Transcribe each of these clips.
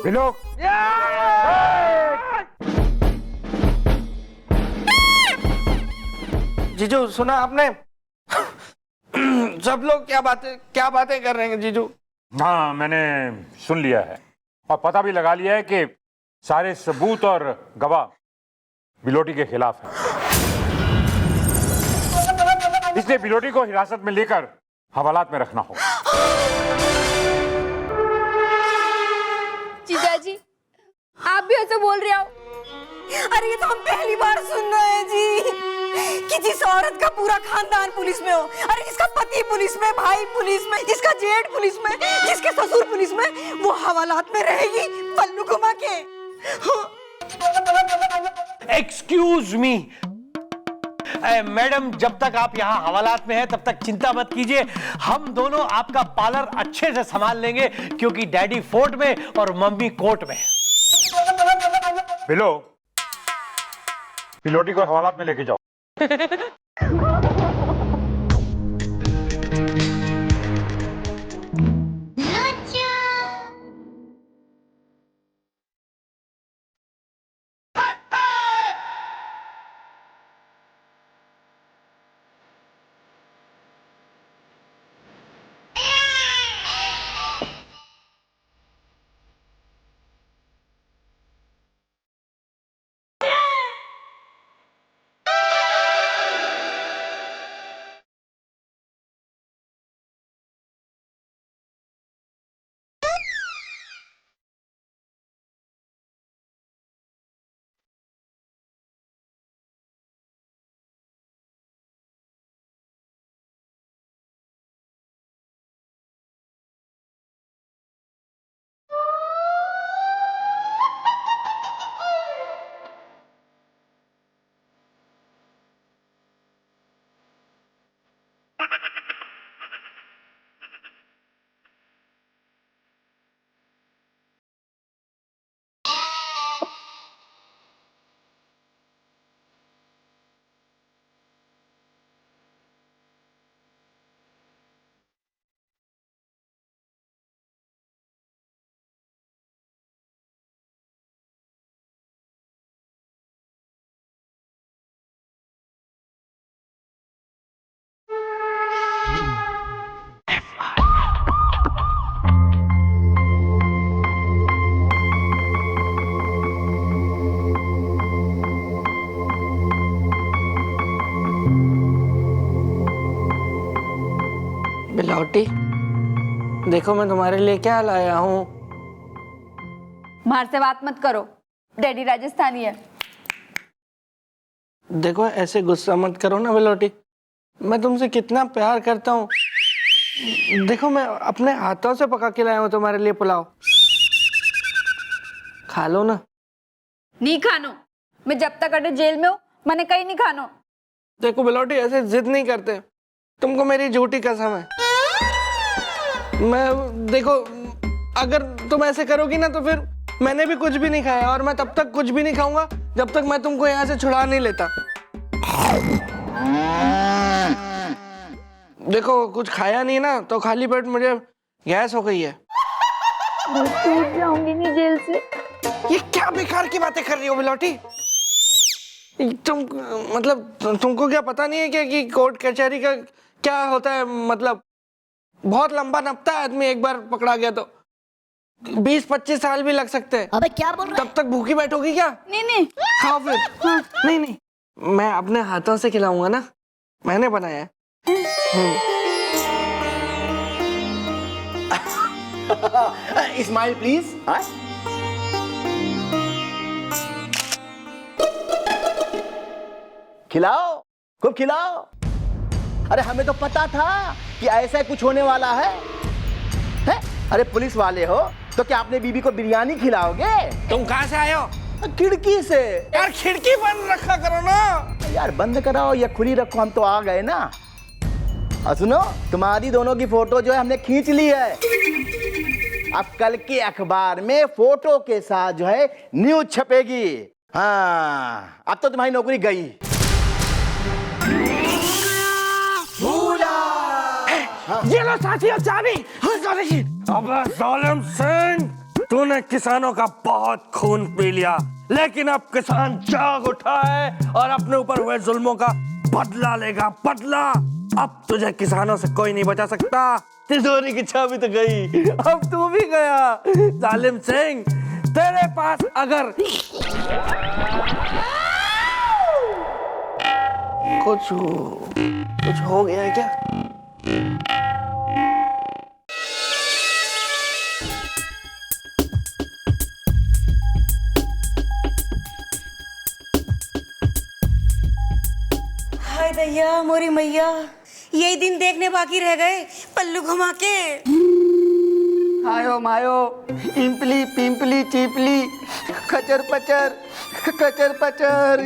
बिलोक, जीजू सुना आपने? सब लोग क्या बातें कर रहे हैं जीजू? हाँ, मैंने सुन लिया है और पता भी लगा लिया है कि सारे सबूत और गवाह बिलोटी के खिलाफ हैं। इसलिए बिलोटी को हिरासत में लेकर हवालात में रखना होगा। जीजाजी, आप भी ऐसे बोल रहे हो? अरे ये तो हम पहली बार सुन रहे हैं जी कि जिस औरत का पूरा खानदान पुलिस में हो, अरे जिसका पति पुलिस में, भाई पुलिस में, जिसका जेठ पुलिस में, जिसके ससुर पुलिस में, वो हवालात में रहेगी पल्लू घुमा के। एक्सक्यूज मी मैडम, जब तक आप यहाँ हवालात में हैं तब तक चिंता मत कीजिए। हम दोनों आपका पार्लर अच्छे से संभाल लेंगे क्योंकि डैडी फोर्ट में और मम्मी कोर्ट में। बिलोटी को हवालात में लेके जाओ। बिलौटी, देखो मैं तुम्हारे लिए क्या लाया हूँ। बाहर से बात मत करो, डैडी राजस्थानी है। देखो ऐसे गुस्सा मत करो ना बिलौटी, मैं तुमसे कितना प्यार करता हूँ। देखो मैं अपने हाथों से पका के लाया हूँ तुम्हारे लिए पुलाव, खा लो ना। नहीं खानो, मैं जब तक अटे जेल में हूँ मैंने कहीं नहीं खानो। देखो बिलौटी ऐसे जिद नहीं करते, तुमको मेरी झूठी कसम है। मैं देखो अगर तुम ऐसे करोगी ना तो फिर मैंने भी कुछ भी नहीं खाया और मैं तब तक कुछ भी नहीं खाऊंगा जब तक मैं तुमको यहाँ से छुड़ा नहीं लेता। देखो कुछ खाया नहीं ना तो खाली पेट मुझे गैस हो गई है। टूट जाऊंगी नहीं जेल से। ये क्या बेकार की बातें कर रही हो बिलौटी? तुम मतलब तुमको क्या पता नहीं है क्या कि कोर्ट कचहरी का क्या होता है? मतलब बहुत लंबा नपता है आदमी, एक बार पकड़ा गया तो 20-25 साल भी लग सकते हैं। अबे क्या बोल रहा है? तब तक भूखी बैठोगी क्या? नहीं खाओ फिर। हाँ, नहीं मैं अपने हाथों से खिलाऊंगा ना, मैंने बनाया है। Smile please. खिलाओ, खूब खिलाओ। अरे हमें तो पता था कि ऐसा कुछ होने वाला है? अरे पुलिस वाले हो तो क्या अपने बीबी को बिरयानी खिलाओगे? तुम कहाँ से आए हो? खिड़की से। यार खिड़की बंद रखा करो ना। यार बंद कराओ या खुली रखो, हम तो आ गए ना। और सुनो, तुम्हारी दोनों की फोटो जो है हमने खींच ली है। अब कल के अखबार में फोटो के साथ जो है न्यूज छपेगी। हाँ, अब तो तुम्हारी नौकरी गई। ये लो साथियों चाबी। अबे जालिम सिंह, तूने किसानों का बहुत खून पी लिया, लेकिन अब किसान जाग उठा है और अपने ऊपर हुए जुल्मों का बदला लेगा, बदला। अब तुझे किसानों से कोई नहीं बचा सकता। तिजोरी की चाबी तो गई, अब तू भी गया। जालिम सिंह, तेरे पास अगर कुछ हो गया है क्या? हाय दैया मोरी मैया, यही दिन देखने बाकी रह गए पल्लू घुमा के। आयो मायो, इम्पली पिंपली चिपली, खचर पचर, खचर पचर।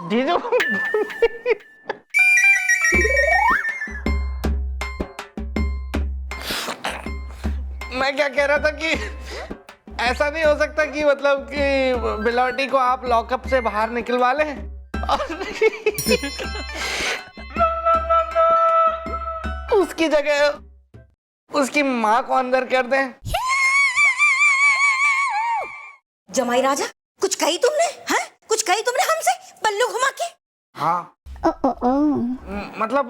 जीजू, मैं क्या कह रहा था कि ऐसा नहीं हो सकता कि मतलब कि बिलौटी को आप लॉकअप से बाहर निकलवा लें और उसकी जगह उसकी माँ को अंदर कर दें। जमाई राजा, कुछ कही तुमने? हैं? कुछ कही तुमने हमसे पल्लू घुमा के? हाँ, मतलब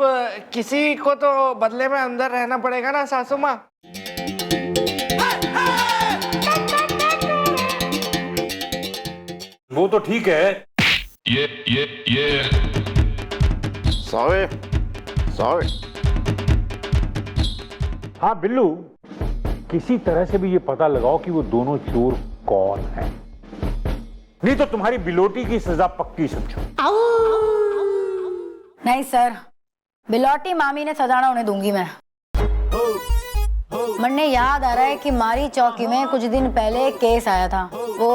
किसी को तो बदले में अंदर रहना पड़ेगा ना सासू माँ। वो तो ठीक है। सॉरी। हाँ बिल्लू, किसी तरह से भी ये पता लगाओ कि वो दोनों चोर कौन हैं, नहीं तो तुम्हारी बिलोटी की सजा पक्की समझो। नहीं सर, बिलौटी मामी ने सजाना उन्हें दूंगी मैं। मन्ने याद आ रहा है कि मारी चौकी में कुछ दिन पहले केस आया था, वो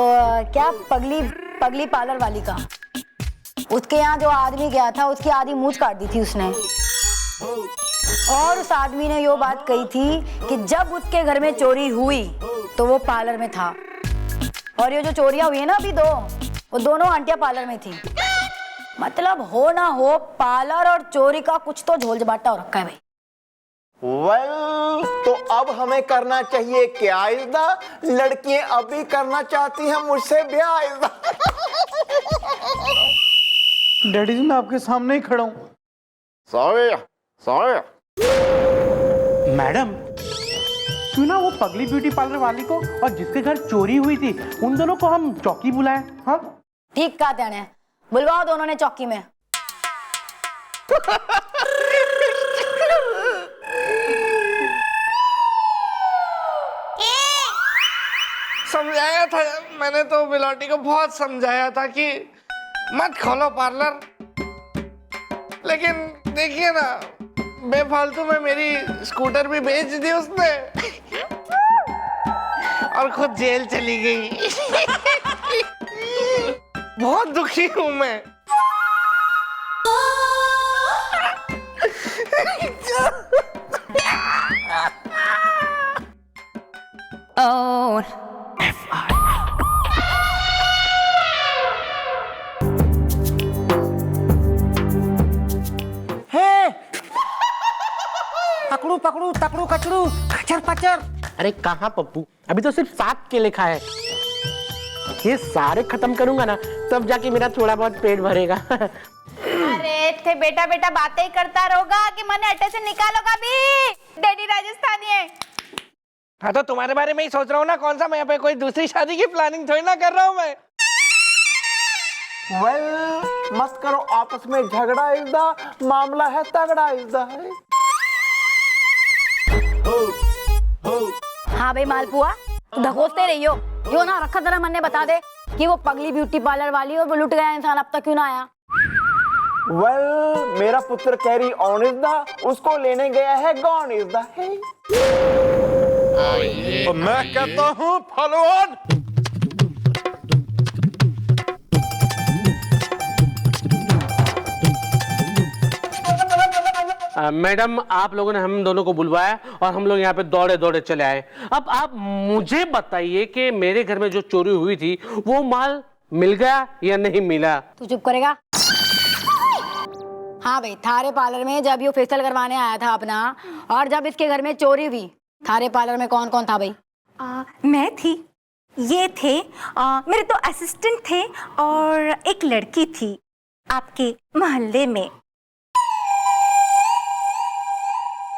क्या पगली पार्लर वाली का। उसके यहाँ जो आदमी गया था उसकी आधी मूंछ काट दी थी उसने, और उस आदमी ने यो बात कही थी कि जब उसके घर में चोरी हुई तो वो पार्लर में था, और ये जो चोरियां हुई है ना अभी दो, वो दोनों आंटियां पार्लर में थी। मतलब हो ना हो पार्लर और चोरी का कुछ तो झोल झपाटा हो रखा है भाई। वेल, तो अब हमें करना चाहिए क्या इज़्दा? लड़कियां अभी करना चाहती हैं मुझसे ब्याह इज़्दा। डैडी जी, मैं आपके सामने ही खड़ा हूँ। सॉरी। मैडम, क्यों ना वो पगली ब्यूटी पार्लर वाली को और जिसके घर चोरी हुई थी उन दोनों को हम चौकी बुलाएं? हाँ, ठीक कहा त्याने, बुलवाओ दोनों ने चौकी में। समझाया था मैंने तो बिलौटी को, बहुत समझाया था कि मत खोलो पार्लर, लेकिन देखिए ना, बेफालतू में मेरी स्कूटर भी बेच दी उसने और खुद जेल चली गई। बहुत दुखी हूं मैं। और पकड़ू पकड़ू तकड़ू कचड़ू खचर पचर। अरे कहाँ पप्पू, अभी तो सिर्फ 7 के लिखा है। ये सारे खत्म करूंगा ना तब जाके मेरा थोड़ा बहुत पेट भरेगा। अरे थे बेटा बातें ही करता रहोगा कि मने अट्टे से निकालोगा भी। डैडी राजस्थानी है। हाँ तो तुम्हारे बारे में ही सोच रहा हूँ ना, कौन सा मैं यहाँ पे कोई दूसरी शादी की प्लानिंग थोड़ी ना कर रहा हूँ मैं। वेल, मत करो आपस में झगड़ा इज़्दा, मामला है तगड़ा इज़्दा है। हाँ भाई मालपुआ, धकोसते रही हो। यो ना रखा जरा मन ने बता दे कि वो पगली ब्यूटी पार्लर वाली और वो लुट गया इंसान अब तक क्यों ना आया। वेल, मेरा पुत्र कैरी ऑन इज़्दा, उसको लेने गया है गॉन इज़्दा है। तो मैं कहता हूँ फॉलो ऑन। मैडम, आप लोगों ने हम दोनों को बुलवाया और हम लोग यहाँ पे दौड़े दौड़े चले आए। अब आप मुझे बताइए कि मेरे घर में जो चोरी हुई थी वो माल मिल गया या नहीं मिला? तू चुप करेगा? हाँ भाई, थारे पार्लर में जब ये फेशियल करवाने आया था अपना, और जब इसके घर में चोरी हुई, थारे पार्लर में कौन कौन था भाई? मैं थी, ये थे, मेरे 2 असिस्टेंट थे और एक लड़की थी आपके मोहल्ले में।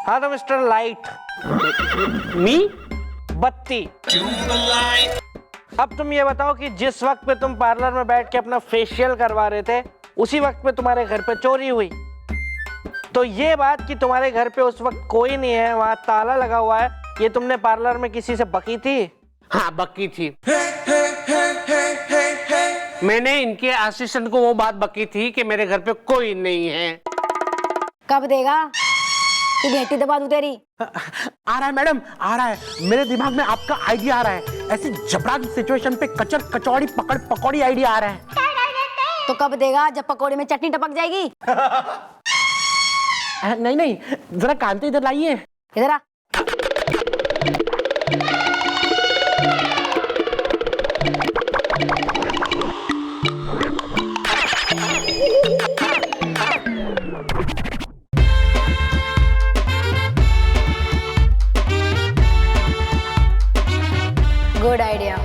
हाँ तो मिस्टर लाइट, मी बत्ती, अब तुम ये बताओ कि जिस वक्त पे तुम पार्लर में बैठ के अपना फेशियल करवा रहे थे, उसी वक्त पे तुम्हारे घर पे चोरी हुई। तो ये बात कि तुम्हारे घर पे उस वक्त कोई नहीं है, वहां ताला लगा हुआ है, ये तुमने पार्लर में किसी से बकी थी? हाँ बकी थी। मैंने इनके असिस्टेंट को वो बात बकी थी कि मेरे घर पे कोई नहीं है। कब देगा? तू भेटी दबा दूं तेरी। आ रहा है मैडम, आ रहा है। मेरे दिमाग में आपका आइडिया आ रहा है। ऐसी जबड़ा की सिचुएशन पे कचर कचौड़ी पकड़ पकौड़ी आइडिया आ रहा है। तो कब देगा? जब पकौड़े में चटनी टपक जाएगी। नहीं नहीं, जरा कांते इधर लाइए। इधर आ। Good idea.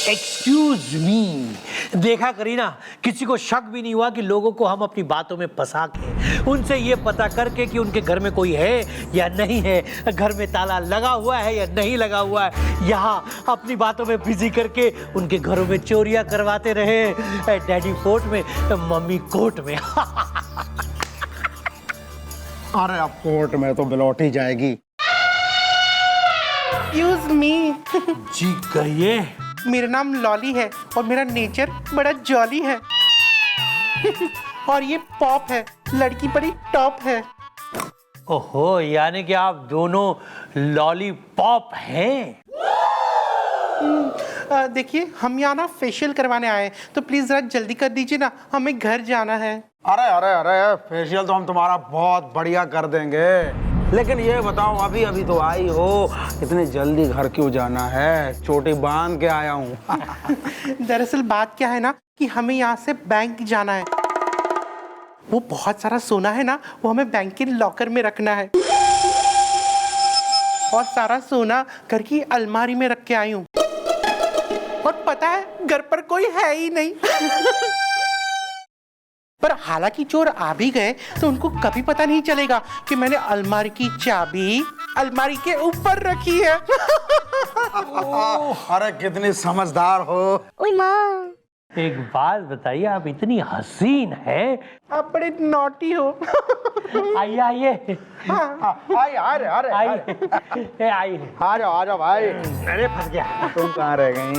एक्सक्यूज मी, देखा करीना, किसी को शक भी नहीं हुआ कि लोगों को हम अपनी बातों में फंसा के उनसे ये पता करके कि उनके घर में कोई है या नहीं है, घर में ताला लगा हुआ है या नहीं लगा हुआ है, यहाँ अपनी बातों में बिजी करके उनके घरों में चोरियां करवाते रहे। डैडी फोर्ट में, मम्मी कोर्ट में। अरे अब कोर्ट में तो बिलौटी जाएगी। Excuse me. जी कहिए। मेरा नाम लॉली है और मेरा नेचर बड़ा जॉली है। और ये पॉप है, लड़की बड़ी टॉप है। ओहो, यानी कि आप दोनों लॉलीपॉप हैं? देखिए, हम यहाँ ना फेशियल करवाने आए हैं, तो प्लीज जरा जल्दी कर दीजिए ना, हमें घर जाना है। अरे अरे अरे, फेशियल तो हम तुम्हारा बहुत बढ़िया कर देंगे, लेकिन ये बताओ अभी अभी तो आई हो, इतने जल्दी घर क्यों जाना है? चोटी बांध के आया हूँ। दरअसल बात क्या है ना कि हमें यहाँ से बैंक जाना है। वो बहुत सारा सोना है ना, वो हमें बैंक के लॉकर में रखना है। और सारा सोना घर की अलमारी में रख के आई हूँ। और पता है, घर पर कोई है ही नहीं। पर हालांकि चोर आ भी गए तो उनको कभी पता नहीं चलेगा कि मैंने अलमारी की चाबी अलमारी के ऊपर रखी है। अरे कितनी समझदार हो। ओए माँ, एक बात बताइए, आप इतनी हसीन हैं। आप बड़े नॉटी हो। आइए आइए आइए अरे अरे आइए आइए। आ जाओ भाई। अरे फंस गया। तुम कहाँ रह गई?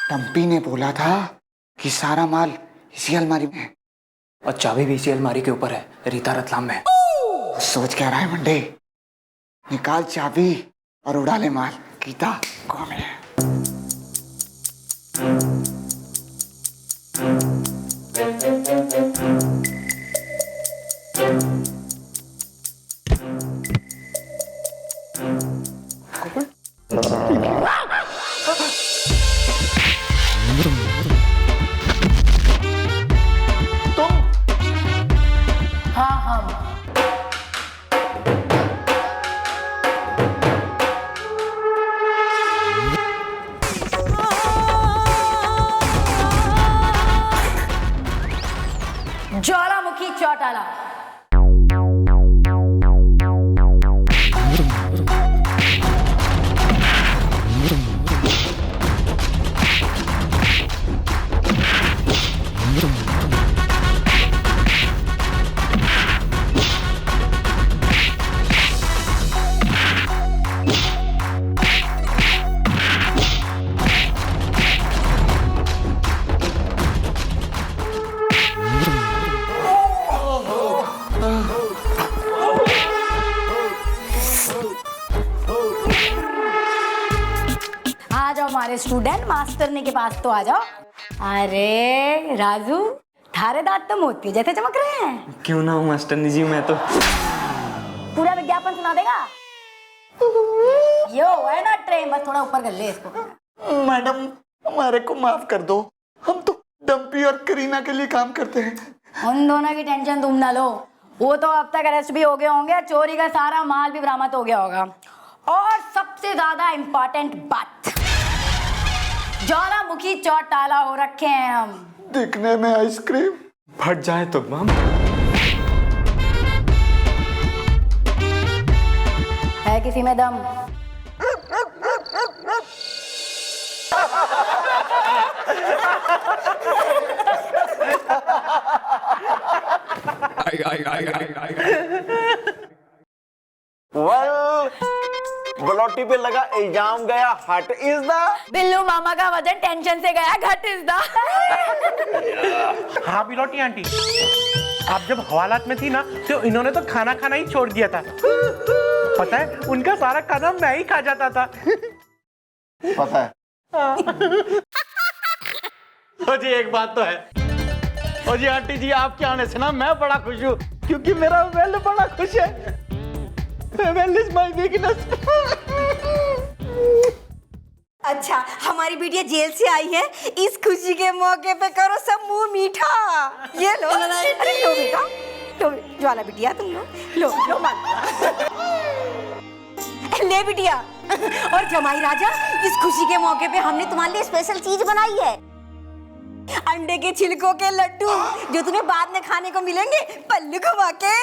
टम्पी ने बोला था कि सारा माल इसी अलमारी में है और चाबी भी इसी अलमारी के ऊपर है, रीता रतलाम में। सोच क्या रहा है मंडे? निकाल चाबी और उड़ा ले माल। गीता कौन है? ज्वालामुखी चौटाला। हमारे स्टूडेंट मास्टरनी के पास तो आ जाओ। अरे राजू, थारे दांत तो मोती जैसे चमक रहे हैं। क्यों ना हूँ मास्टरनी जी, मैं तो पूरा विज्ञापन सुना देगा। यो है ना ट्रेन, बस थोड़ा ऊपर कर ले इसको। मैडम हमारे को माफ कर दो, हम तो डम्पी और करीना के लिए काम करते हैं। उन दोनों की टेंशन तुम ना लो, वो तो अब तक अरेस्ट भी हो गए होंगे, चोरी का सारा माल भी बरामद हो गया होगा। और सबसे ज्यादा इम्पोर्टेंट बात, ज्वालामुखी चौटाला हो रखे हैं हम। दिखने में आइसक्रीम, फट जाए तो बम। है किसी में दम? ब्लोटी पे लगा इल्जाम गया हट इज द। बिल्लू मामा का वजन टेंशन से गया घट इज द। हाँ बिलोटी आंटी, आप जब हवालात में थी ना तो इन्होंने तो खाना खाना ही छोड़ दिया था। पता है उनका सारा खाना मैं ही खा जाता था। पता है। तो जी एक बात तो है, और जी आंटी जी आपके आने से ना मैं बड़ा खुश हूँ, क्योंकि मेरा वेल बड़ा खुश है। Well is my weakness. अच्छा, हमारी बिटिया जेल से आई है, इस खुशी के मौके पे करो सब मुंह मीठा। ये लो, अरे लो बेटा, लो ज्वाला बिटिया, तुम लो लो मान। ले बिटिया। और जमाई राजा, इस खुशी के मौके पे हमने तुम्हारे लिए स्पेशल चीज बनाई है, अंडे के छिलकों के लड्डू, जो तुम्हें बाद में खाने को मिलेंगे पल्लू घुमा के।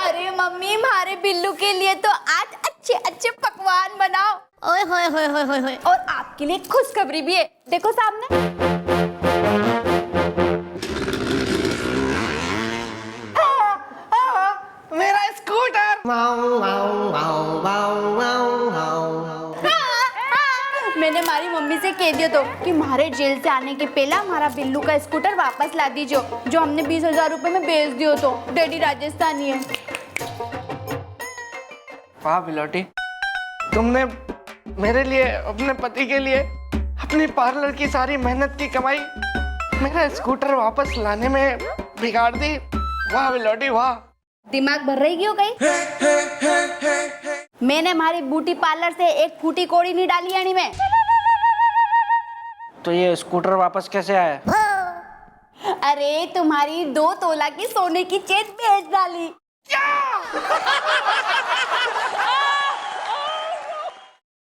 अरे मम्मी, हमारे बिल्लू के लिए तो आज अच्छे अच्छे पकवान बनाओ। ओए होए होए होए होए होए। और आपके लिए खुशखबरी भी है, देखो सामने। मेरा स्कूटर। मैंने हमारी मम्मी से कह दिया तो कि हमारे जेल से आने के पहले हमारा बिल्लू का स्कूटर वापस ला दीजिए, जो हमने 20,000 रुपए में बेच दियो। तो डैडी राजस्थानी है। वाह बिलोटी, तुमने मेरे लिए, अपने पति के लिए, अपनी पार्लर की सारी मेहनत की कमाई मेरा स्कूटर वापस लाने में बिगाड़ दी। वाह बिलोटी वाह। दिमाग भर रही हो गई। मैंने हमारी ब्यूटी पार्लर से एक फूटी कोड़ी नहीं डाली यानी में। तो ये स्कूटर वापस कैसे आया? अरे तुम्हारी 2 तोला की सोने की चेन बेच डाली।